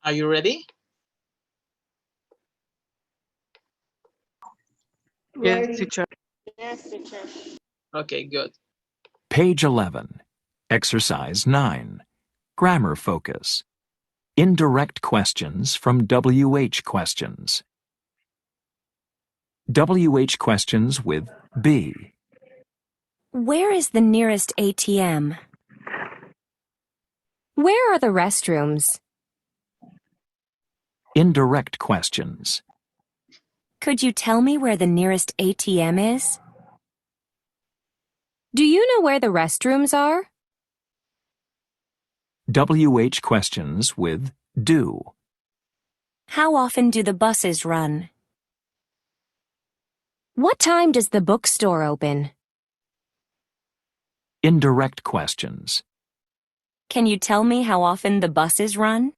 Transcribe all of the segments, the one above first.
Are you ready? Yes, teacher. Yes, teacher. Okay, good. Page 11. Exercise 9. Grammar focus. Indirect questions from WH questions. WH questions with be. Where is the nearest ATM? Where are the restrooms? Indirect questions. Could you tell me where the nearest ATM is? Do you know where the restrooms are? WH questions with do. How often do the buses run? What time does the bookstore open? Indirect questions. Can you tell me how often the buses run?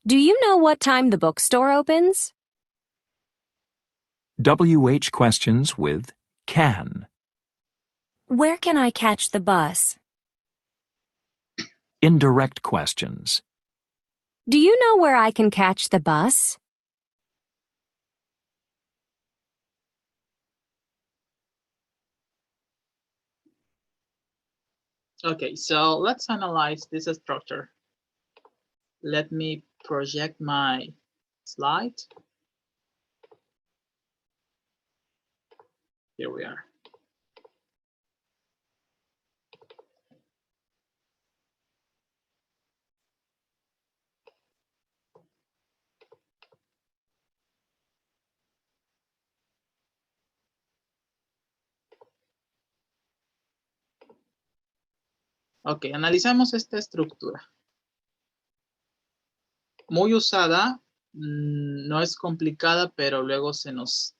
Do you know what time the bookstore opens? WH questions with can. Where can I catch the bus? Indirect questions. Do you know where I can catch the bus? Okay, so let's analyze this structure. Let me project my slide. Here we are. Ok, analizamos esta estructura. Muy usada, no es complicada, pero luego se nos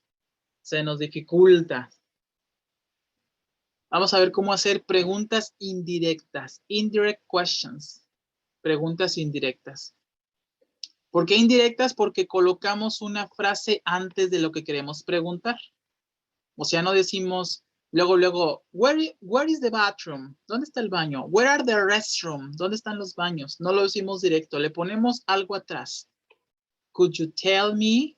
dificulta. Vamos a ver cómo hacer preguntas indirectas. Indirect questions. Preguntas indirectas. ¿Por qué indirectas? Porque colocamos una frase antes de lo que queremos preguntar. O sea, no decimos luego, where is the bathroom? ¿Dónde está el baño? Where are the restrooms? ¿Dónde están los baños? No lo decimos directo, le ponemos algo atrás. Could you tell me?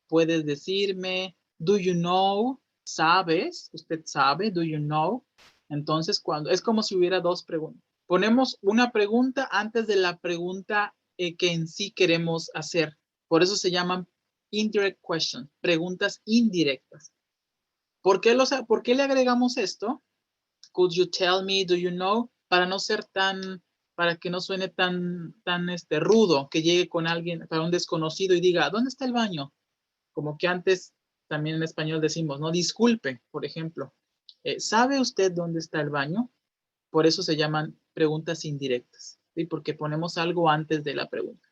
Puedes decirme. Do you know? ¿Sabes? ¿Usted sabe? Do you know? Entonces, cuando es como si hubiera dos preguntas. Ponemos una pregunta antes de la pregunta que en sí queremos hacer. Por eso se llaman indirect questions, preguntas indirectas. ¿Por qué le agregamos esto? Could you tell me? Do you know? Para no ser para que no suene tan rudo, que llegue con alguien, para un desconocido y diga, ¿dónde está el baño? Como que antes también en español decimos, no, disculpe, por ejemplo. ¿Sabe usted dónde está el baño? Por eso se llaman preguntas indirectas, ¿sí? Porque ponemos algo antes de la pregunta.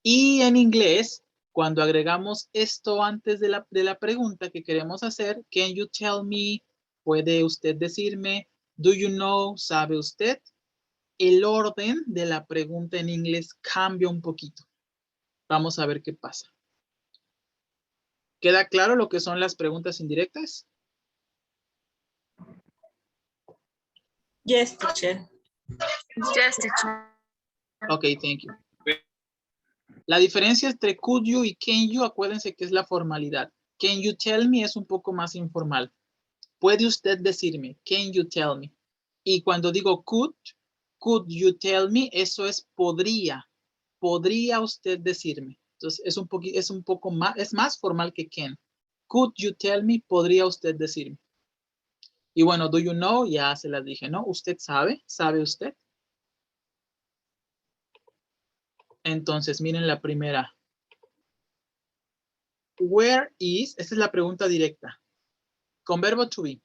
Y en inglés, cuando agregamos esto antes de la pregunta que queremos hacer, can you tell me? ¿Puede usted decirme? Do you know? ¿Sabe usted? El orden de la pregunta en inglés cambia un poquito. Vamos a ver qué pasa. ¿Queda claro lo que son las preguntas indirectas? Yes, teacher. Yes, teacher. Ok, thank you. La diferencia entre could you y can you, acuérdense que es la formalidad. Can you tell me es un poco más informal. ¿Puede usted decirme? Can you tell me? Y cuando digo could you tell me? Eso es podría. ¿Podría usted decirme? Entonces es un poco más, es más formal que can. Could you tell me? ¿Podría usted decirme? Y bueno, do you know? Ya se las dije, ¿no? ¿Usted sabe? ¿Sabe usted? Entonces, miren la primera. Where is? Esta es la pregunta directa. Con verbo to be.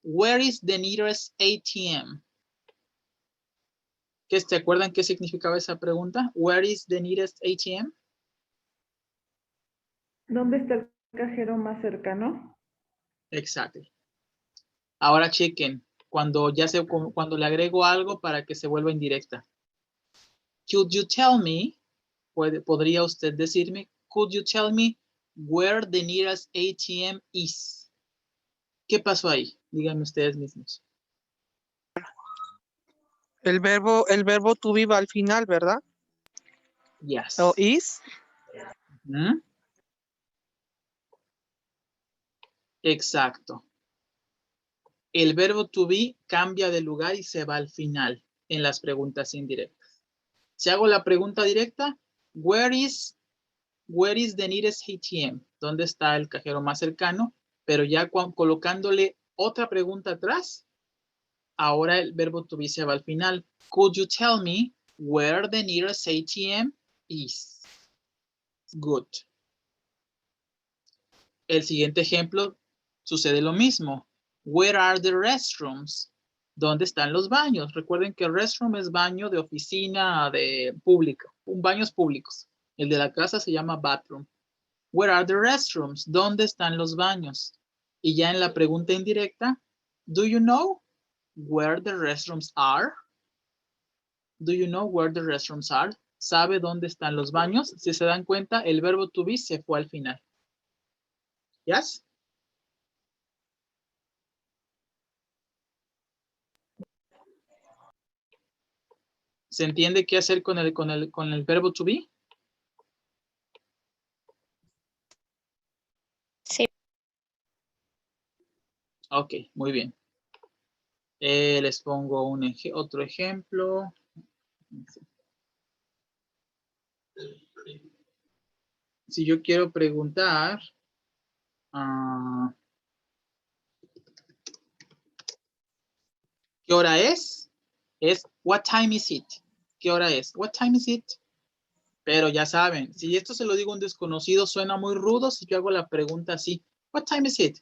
Where is the nearest ATM? ¿Se acuerdan qué significaba esa pregunta? Where is the nearest ATM? ¿Dónde está el cajero más cercano? Exacto. Ahora chequen cuando le agrego algo para que se vuelva indirecta. Could you tell me? ¿Podría usted decirme? Could you tell me where the nearest ATM is? ¿Qué pasó ahí? Díganme ustedes mismos. El verbo to be va al final, ¿verdad? Yes. O is. ¿Mm? Exacto. El verbo to be cambia de lugar y se va al final en las preguntas indirectas. Si hago la pregunta directa, where is the nearest ATM? ¿Dónde está el cajero más cercano? Pero ya colocándole otra pregunta atrás, ahora el verbo to be se va al final. Could you tell me where the nearest ATM is? Good. El siguiente ejemplo sucede lo mismo. Where are the restrooms? ¿Dónde están los baños? Recuerden que restroom es baño de oficina, de público, baños públicos. El de la casa se llama bathroom. Where are the restrooms? ¿Dónde están los baños? Y ya en la pregunta indirecta, do you know where the restrooms are? Do you know where the restrooms are? ¿Sabe dónde están los baños? Si se dan cuenta, el verbo to be se fue al final. ¿Yes? ¿Se entiende qué hacer con el verbo to be? Sí. Ok, muy bien. Les pongo otro ejemplo. Si yo quiero preguntar, ¿qué hora es? Es, what time is it? ¿Qué hora es? What time is it? Pero ya saben, si esto se lo digo a un desconocido, suena muy rudo si yo hago la pregunta así. What time is it?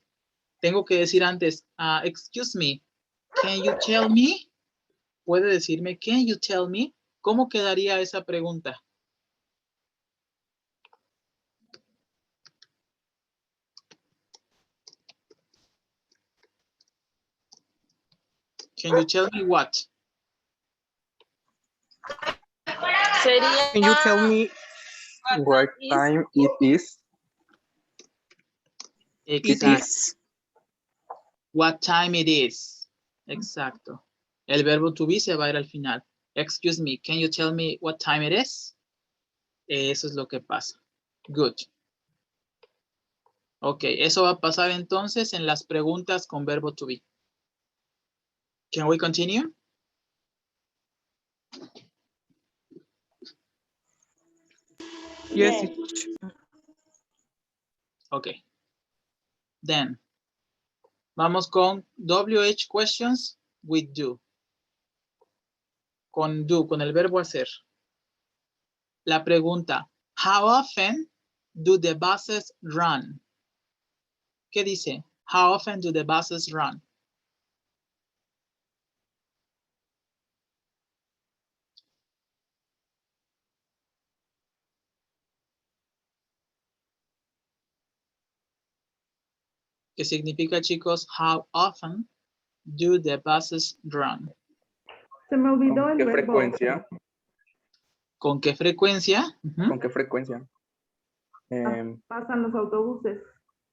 Tengo que decir antes, excuse me, can you tell me? ¿Puede decirme, can you tell me? ¿Cómo quedaría esa pregunta? Can you tell me what? Sería. Can you tell me What time it is? it Exacto. is? What time it is. Exacto. El verbo to be se va a ir al final. Excuse me, can you tell me what time it is? Eso es lo que pasa. Good. Ok, eso va a pasar entonces en las preguntas con verbo to be. Can we continue? Yes. Ok. Then, vamos con WH questions with do. Con do, con el verbo hacer. La pregunta, how often do the buses run? ¿Qué dice? How often do the buses run? ¿Qué significa, chicos? How often do the buses run? Se me olvidó ¿Con el qué verbo. frecuencia? ¿Con qué frecuencia? Ujú. ¿Con qué frecuencia? Pasan los autobuses.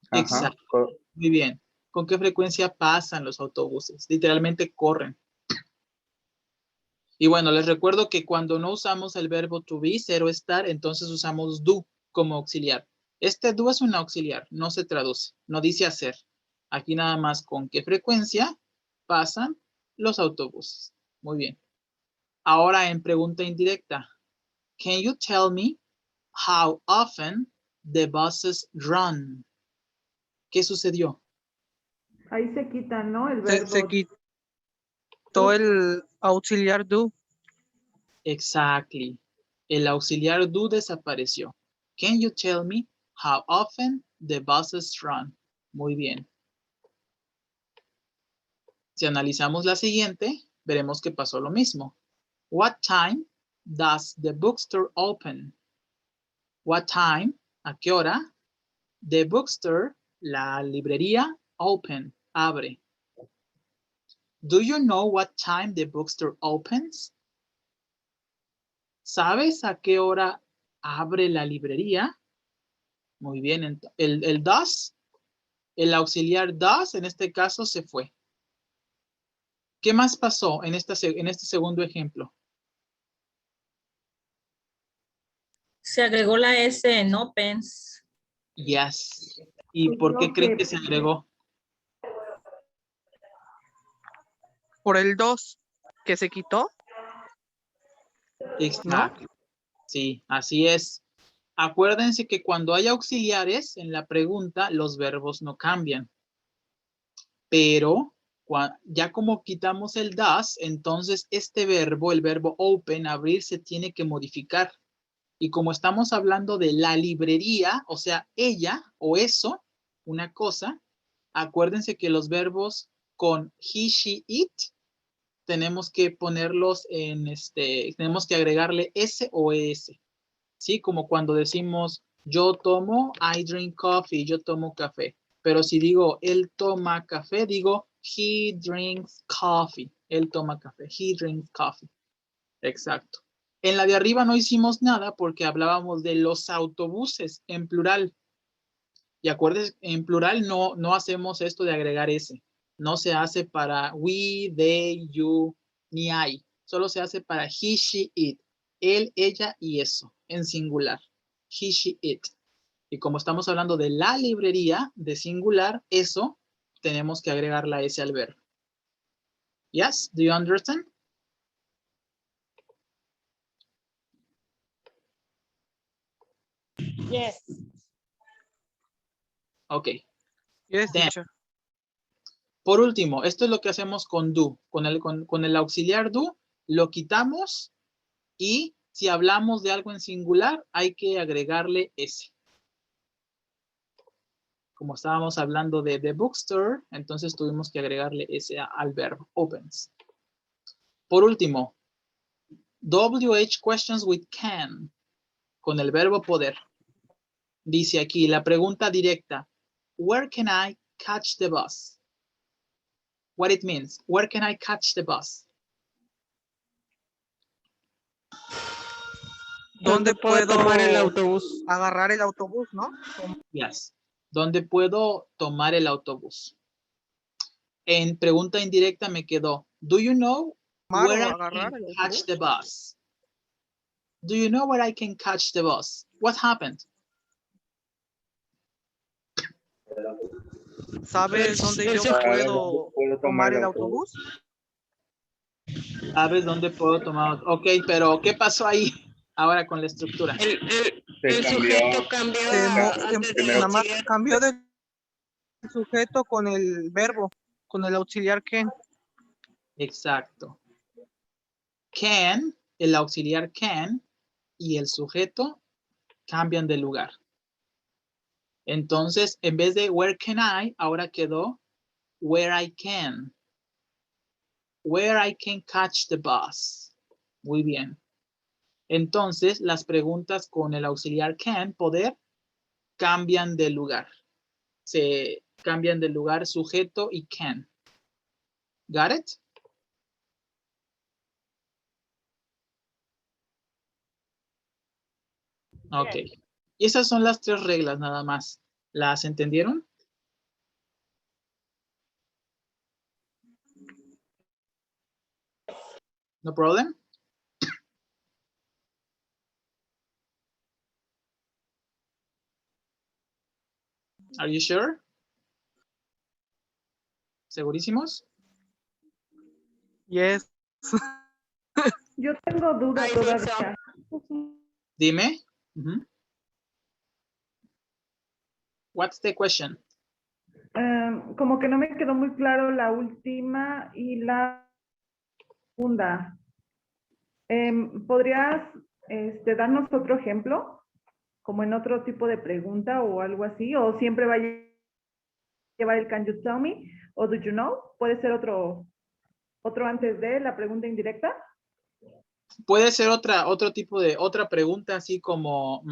Ajá. Exacto. Muy bien. ¿Con qué frecuencia pasan los autobuses? Literalmente corren. Y bueno, les recuerdo que cuando no usamos el verbo to be, cero estar, entonces usamos do como auxiliar. Este do es un auxiliar, no se traduce, no dice hacer. Aquí nada más con qué frecuencia pasan los autobuses. Muy bien. Ahora en pregunta indirecta. Can you tell me how often the buses run? ¿Qué sucedió? Ahí se quita, ¿no? El verbo. Se quitó el auxiliar do. Exactly. El auxiliar do desapareció. Can you tell me how often the buses run? Muy bien. Si analizamos la siguiente, veremos que pasó lo mismo. What time does the bookstore open? What time? ¿A qué hora? The bookstore, la librería, open, abre. Do you know what time the bookstore opens? ¿Sabes a qué hora abre la librería? Muy bien. El does, el auxiliar does, en este caso se fue. ¿Qué más pasó en este segundo ejemplo? Se agregó la S en opens. Yes. ¿Y Pues por no qué creen sé. que se agregó? Por el 2 que se quitó. Exacto. Sí, así es. Acuérdense que cuando hay auxiliares en la pregunta, los verbos no cambian. Pero ya como quitamos el does, entonces este verbo, el verbo open, abrir, se tiene que modificar. Y como estamos hablando de la librería, o sea, ella o eso, una cosa, acuérdense que los verbos con he, she, it, tenemos que ponerlos en tenemos que agregarle s o es. ¿Sí? Como cuando decimos yo tomo, I drink coffee, yo tomo café. Pero si digo él toma café, digo he drinks coffee. Él toma café, he drinks coffee. Exacto. En la de arriba no hicimos nada porque hablábamos de los autobuses en plural. Y acuérdense, en plural no hacemos esto de agregar ese. No se hace para we, they, you, ni I. Solo se hace para he, she, it. Él, ella y eso, en singular. He, she, it. Y como estamos hablando de la librería, de singular, eso, tenemos que agregar la S al verbo. Yes? Do you understand? Yes. Ok. Yes, Then, teacher. por último, esto es lo que hacemos con do. Con el auxiliar do, lo quitamos y si hablamos de algo en singular, hay que agregarle S. Como estábamos hablando de the bookstore, entonces tuvimos que agregarle S al verbo, opens. Por último, WH questions with can, con el verbo poder. Dice aquí la pregunta directa, where can I catch the bus? What it means, where can I catch the bus? ¿Dónde puedo tomar el autobús? agarrar el autobús, no? Yes. ¿Dónde puedo tomar el autobús? En pregunta indirecta me quedó, do you know Tomar where o I agarrar can el catch autobús. the bus? Do you know where I can catch the bus? What happened? ¿Sabes dónde yo puedo tomar el autobús? ¿Sabes dónde puedo tomar? Ok, pero ¿qué pasó ahí ahora con la estructura? El sujeto cambió antes del Nada más auxiliar. cambió del sujeto con el verbo, con el auxiliar can. Exacto. Can, el auxiliar can y el sujeto cambian de lugar. Entonces, en vez de where can I, ahora quedó where I can. Where I can catch the bus. Muy bien. Entonces, las preguntas con el auxiliar can, poder, cambian de lugar. Se cambian de lugar sujeto y can. Got it? Ok. Y esas son las 3 reglas nada más. ¿Las entendieron? No problem. Are you sure? ¿Segurísimos? Yes. Yo tengo dudas I think todavía. Dime. What's the question? Como que no me quedó muy claro la última y la segunda. ¿Podrías darnos otro ejemplo? Como en otro tipo de pregunta o algo así, o siempre va a llevar el can you tell me o do you know, puede ser otro antes de la pregunta indirecta. Puede ser otro tipo de otra pregunta, así como,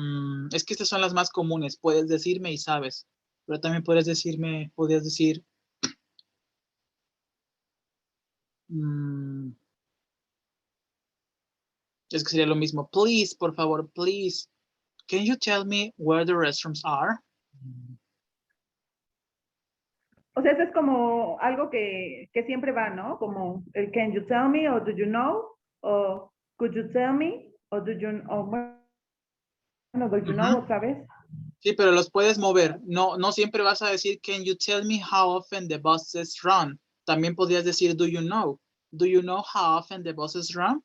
es que estas son las más comunes, puedes decirme y sabes, pero también podrías decir, es que sería lo mismo, please, por favor, please, can you tell me where the restrooms are? O sea, eso es como algo que siempre va, ¿no? Como el can you tell me, o do you know, o could you tell me, o do you, o bueno, do you know otra vez. Sí, pero los puedes mover. No, no siempre vas a decir, can you tell me how often the buses run? También podrías decir, do you know? Do you know how often the buses run?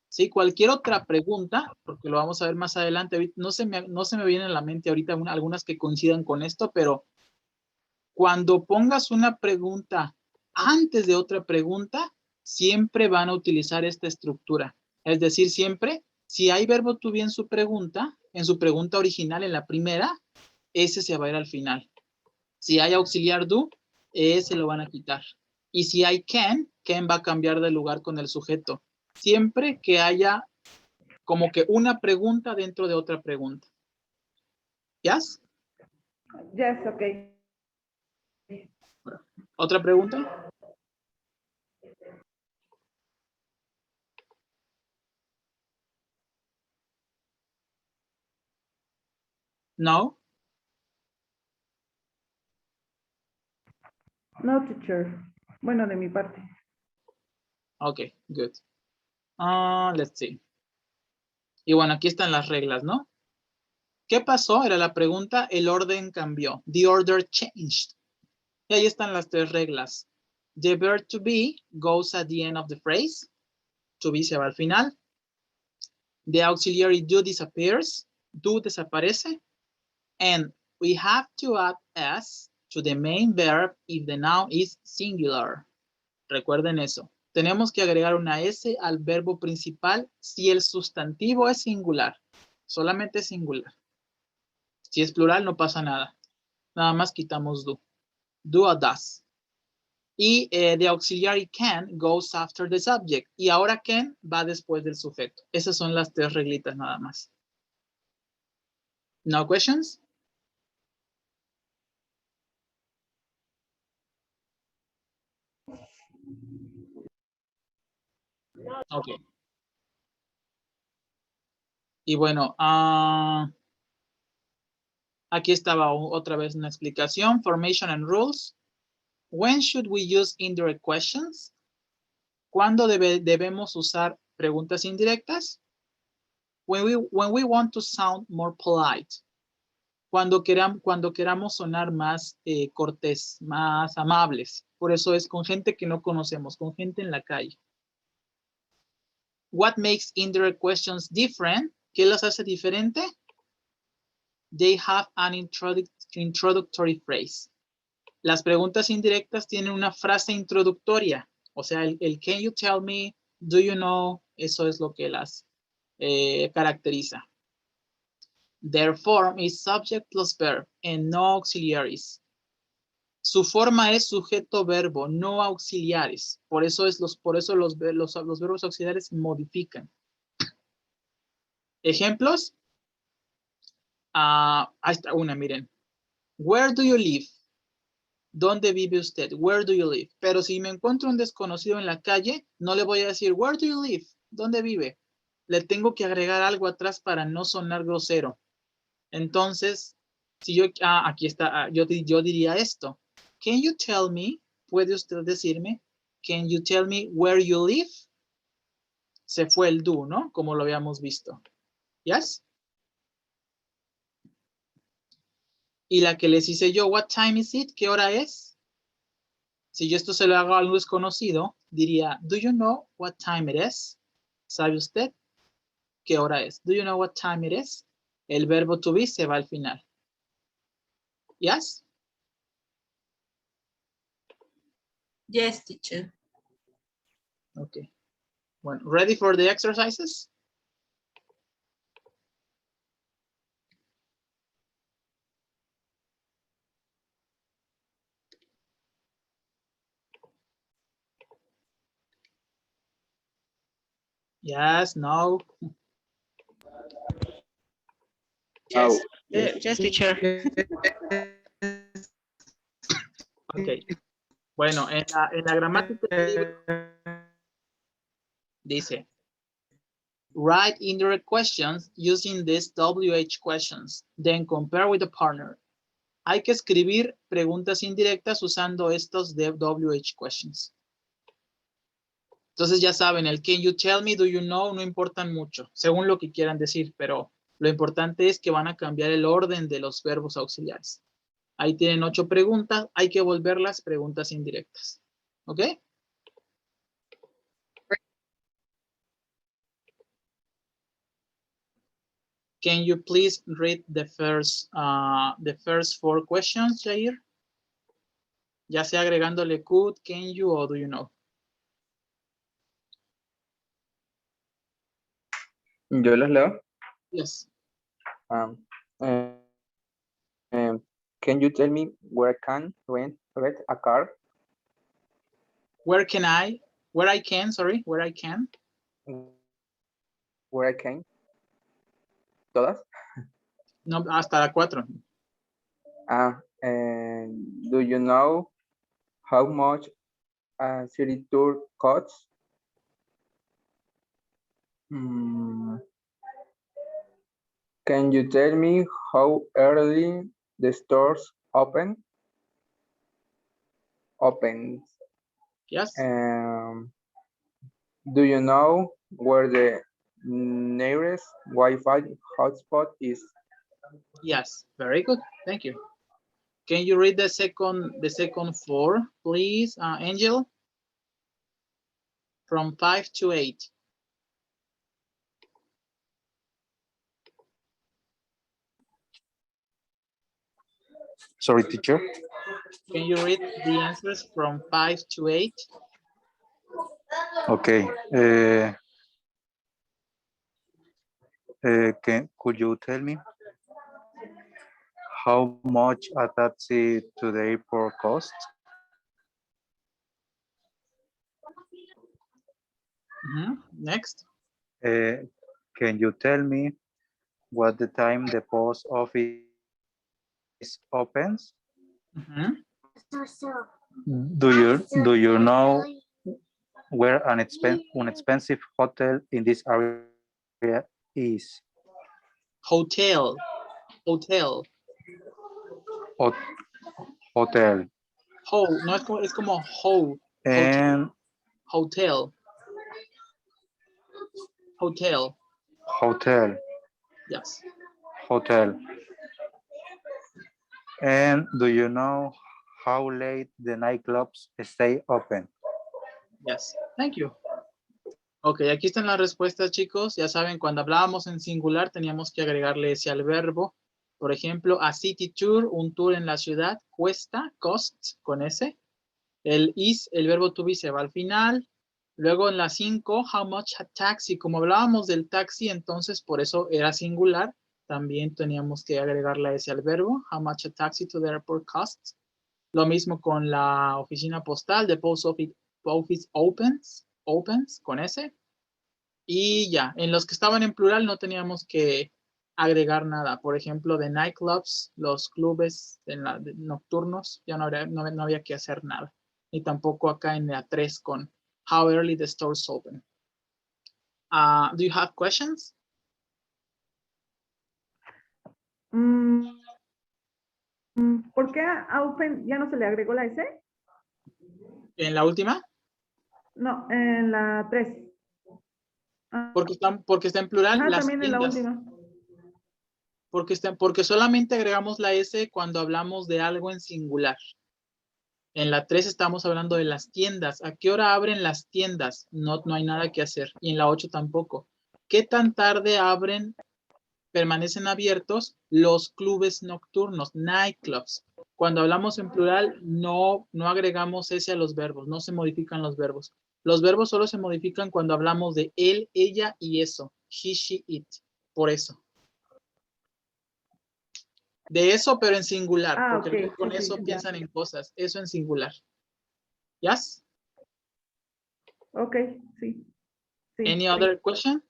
Sí, cualquier otra pregunta, porque lo vamos a ver más adelante. No se me viene a la mente ahorita algunas que coincidan con esto, pero cuando pongas una pregunta antes de otra pregunta, siempre van a utilizar esta estructura. Es decir, siempre, si hay verbo to be en su pregunta original, en la primera, ese se va a ir al final. Si hay auxiliar do, ese lo van a quitar. Y si hay can va a cambiar de lugar con el sujeto. Siempre que haya como que una pregunta dentro de otra pregunta. ¿Yes? Yes, okay. ¿Otra pregunta? No? No, teacher. Bueno, de mi parte. Ok, good. Let's see. Y bueno, aquí están las reglas, ¿no? ¿Qué pasó? Era la pregunta. El orden cambió. The order changed. Y ahí están las tres reglas. The verb to be goes at the end of the phrase. To be se va al final. The auxiliary do disappears. Do desaparece. And we have to add s to the main verb if the noun is singular. Recuerden eso. Tenemos que agregar una S al verbo principal si el sustantivo es singular. Solamente es singular. Si es plural, no pasa nada. Nada más quitamos do. Do o does. Y the auxiliary can goes after the subject. Y ahora can va después del sujeto. Esas son las tres reglitas nada más. No questions? Ok. Y bueno, aquí estaba otra vez una explicación. Formation and rules. When should we use indirect questions? ¿Cuándo debemos usar preguntas indirectas? When we want to sound more polite. Cuando queramos sonar más cortés, más amables. Por eso es con gente que no conocemos, con gente en la calle. What makes indirect questions different? ¿Qué los hace diferente? They have an introductory phrase. Las preguntas indirectas tienen una frase introductoria. O sea, el can you tell me, do you know, eso es lo que las caracteriza. Their form is subject plus verb and no auxiliaries. Su forma es sujeto verbo, no auxiliares. Por eso los verbos auxiliares modifican. ¿Ejemplos? Ahí está una, miren. Where do you live? ¿Dónde vive usted? Where do you live? Pero si me encuentro un desconocido en la calle, no le voy a decir, where do you live? ¿Dónde vive? Le tengo que agregar algo atrás para no sonar grosero. Entonces, si yo, aquí está, yo diría esto. Can you tell me? ¿Puede usted decirme? Can you tell me where you live? Se fue el do, ¿no? Como lo habíamos visto. Yes? Y la que les hice yo, what time is it? ¿Qué hora es? Si yo esto se lo hago a algún desconocido, diría, do you know what time it is? ¿Sabe usted qué hora es? Do you know what time it is? El verbo to be se va al final. Yes? Yes, teacher. Okay. Well, ready for the exercises? Yes, no. Yes, yes, teacher. Ok. Bueno, en la gramática del libro dice, write indirect questions using these WH questions, then compare with the partner. Hay que escribir preguntas indirectas usando estos de WH questions. Entonces ya saben, el can you tell me, do you know, no importan mucho, según lo que quieran decir, pero lo importante es que van a cambiar el orden de los verbos auxiliares. Ahí tienen 8 preguntas, hay que volverlas preguntas indirectas. ¿Ok? Can you please read the first 4 questions, Jair? Ya sea agregándole could, can you o do you know. Yo los leo. Yes. Can you tell me where I can rent a car? Where I can? Where I can? Where I can? ¿Todas? No, hasta la 4. And do you know how much a city tour costs? Can you tell me how early the stores open? Opens. Yes. Do you know where the nearest Wi-Fi hotspot is? Yes. Very good. Thank you. Can you read the second 4, please, Angel? From 5 to 8. Sorry, teacher. Can you read the answers from 5 to 8? Okay. Could you tell me how much a taxi to the airport costs? Next. Can you tell me what the time the post office opens? Do you know where an expensive hotel in this area is? Hotel. Hotel. Ho, no es como ho. And Hotel. Yes. Hotel. And do you know how late the nightclubs stay open? Yes. Thank you. Ok, aquí están las respuestas, chicos. Ya saben, cuando hablábamos en singular teníamos que agregarle ese al verbo. Por ejemplo, a city tour, un tour en la ciudad, cuesta, cost, con ese. El is, el verbo to be se va al final. Luego en la 5, how much a taxi. Como hablábamos del taxi, entonces por eso era singular. También teníamos que agregarle ese al verbo. How much a taxi to the airport costs. Lo mismo con la oficina postal, the post office opens, con ese. Y ya, en los que estaban en plural no teníamos que agregar nada. Por ejemplo, de nightclubs, los clubes nocturnos, ya no había que hacer nada. Ni tampoco acá en la 3 con how early the stores open. Do you have questions? ¿Por qué a open ya no se le agregó la S? ¿En la última? No, en la 3. Porque está en plural. Las También tiendas. en la última. Porque solamente agregamos la S cuando hablamos de algo en singular. En la 3 estamos hablando de las tiendas. ¿A qué hora abren las tiendas? No hay nada que hacer. Y en la 8 tampoco. ¿Qué tan tarde permanecen abiertos los clubes nocturnos, nightclubs? Cuando hablamos en plural, no agregamos ese a los verbos, no se modifican los verbos. Los verbos solo se modifican cuando hablamos de él, ella y eso. He, she, it. Por eso. De eso, pero en singular, porque Okay. con eso piensan en cosas. Eso en singular. ¿Yes? Ok, sí. Any other question?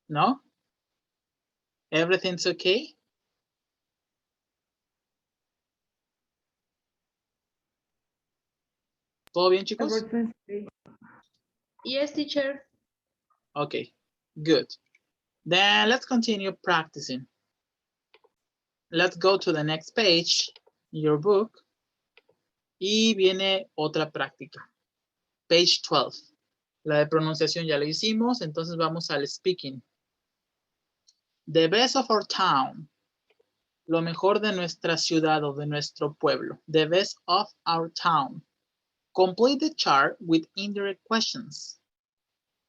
No? Everything's okay? ¿Todo bien, chicos? Sí. Yes, teacher. Ok. Good. Then let's continue practicing. Let's go to the next page in your book. Y viene otra práctica. Page 12. La de pronunciación ya la hicimos, entonces vamos al speaking. The best of our town. Lo mejor de nuestra ciudad o de nuestro pueblo. The best of our town. Complete the chart with indirect questions.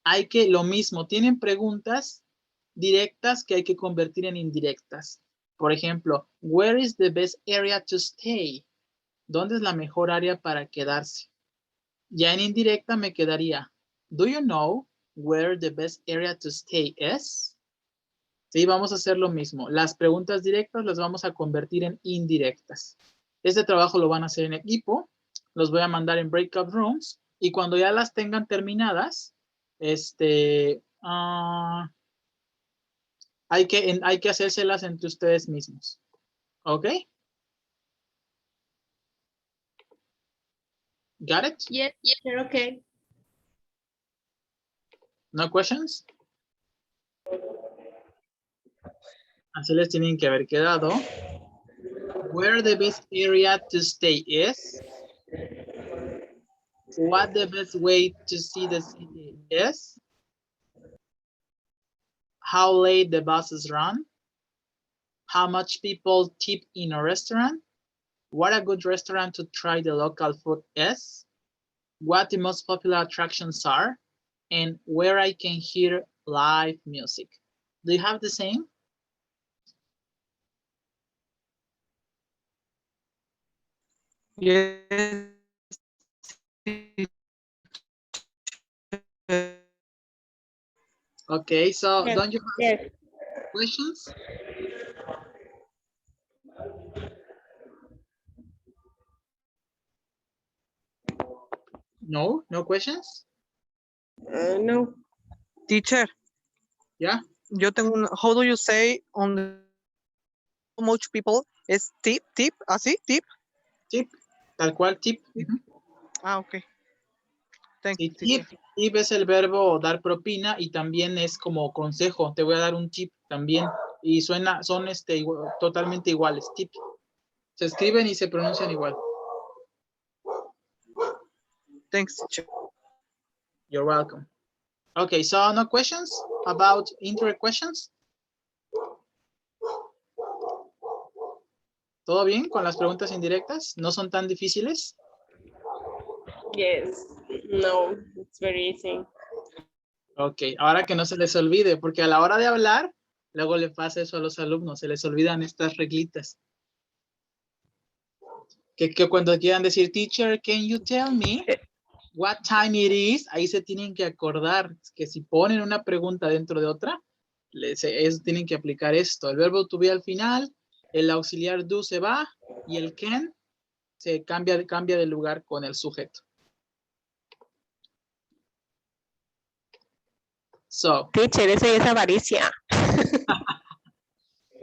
Hay que, lo mismo, tienen preguntas directas que hay que convertir en indirectas. Por ejemplo, where is the best area to stay? ¿Dónde es la mejor área para quedarse? Ya en indirecta me quedaría, do you know where the best area to stay is? Sí, vamos a hacer lo mismo. Las preguntas directas las vamos a convertir en indirectas. Este trabajo lo van a hacer en equipo. Los voy a mandar en breakout rooms. Y cuando ya las tengan terminadas, hay que hacérselas entre ustedes mismos. ¿Ok? Got it? Yes, okay. No questions? Así les tienen que haber quedado. Where the best area to stay is. What the best way to see the city is. How late the buses run. How much people tip in a restaurant. What a good restaurant to try the local food is. What the most popular attractions are. And where I can hear live music. Do you have the same? Yes. Okay, so Yes, don't you have yes. questions? No, no questions? No. Teacher, Yeah, yo tengo un, how do you say on the, how much people es tip, así, tip? tip, tal cual tip. Ujú. Ah, ok. Thank Sí, you, teacher. tip es el verbo dar propina y también es como consejo. Te voy a dar un tip también. Y son totalmente iguales. Tip. Se escriben y se pronuncian igual. Thanks, teacher. You're welcome. Okay, so no questions about indirect questions? ¿Todo bien con las preguntas indirectas? ¿No son tan difíciles? Yes. No, it's very easy. Ok, ahora que no se les olvide, porque a la hora de hablar, luego le pasa eso a los alumnos, se les olvidan estas reglitas. Que cuando quieran decir, teacher, can you tell me what time it is? Ahí se tienen que acordar que si ponen una pregunta dentro de otra, tienen que aplicar esto. El verbo to be al final, el auxiliar do se va y el can se cambia de lugar con el sujeto. So, Teacher, eso es avaricia.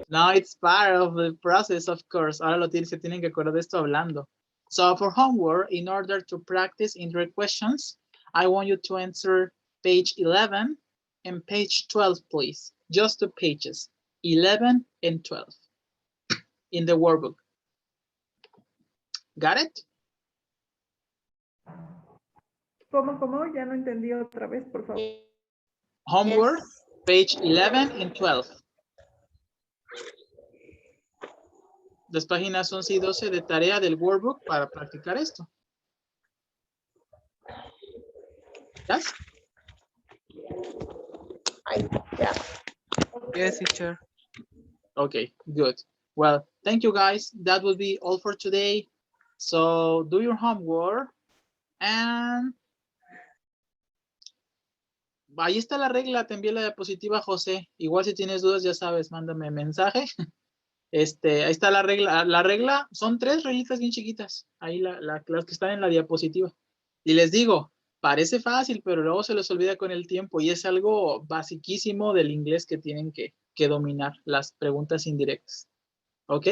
no, it's part of the process, of course. Ahora se tienen que acordar de esto hablando. So for homework, in order to practice indirect questions, I want you to answer page 11 and page 12, please. Just 2 pages, 11 and 12 in the workbook. Got it? ¿Cómo? Ya no entendí otra vez, por favor. Homework, Yes. page 11 and 12. Las páginas 11 y 12 de tarea del workbook para practicar esto. ¿Yes? Yeah. Yes, teacher. Okay, good. Well, thank you guys. That will be all for today. So do your homework and ahí está la regla. Te envié la diapositiva, José. Igual si tienes dudas, ya sabes, mándame mensaje. Ahí está la regla. La regla son 3 reglitas bien chiquitas. Ahí las que están en la diapositiva. Y les digo, parece fácil, pero luego se les olvida con el tiempo y es algo basiquísimo del inglés que tienen que dominar, las preguntas indirectas. ¿Ok?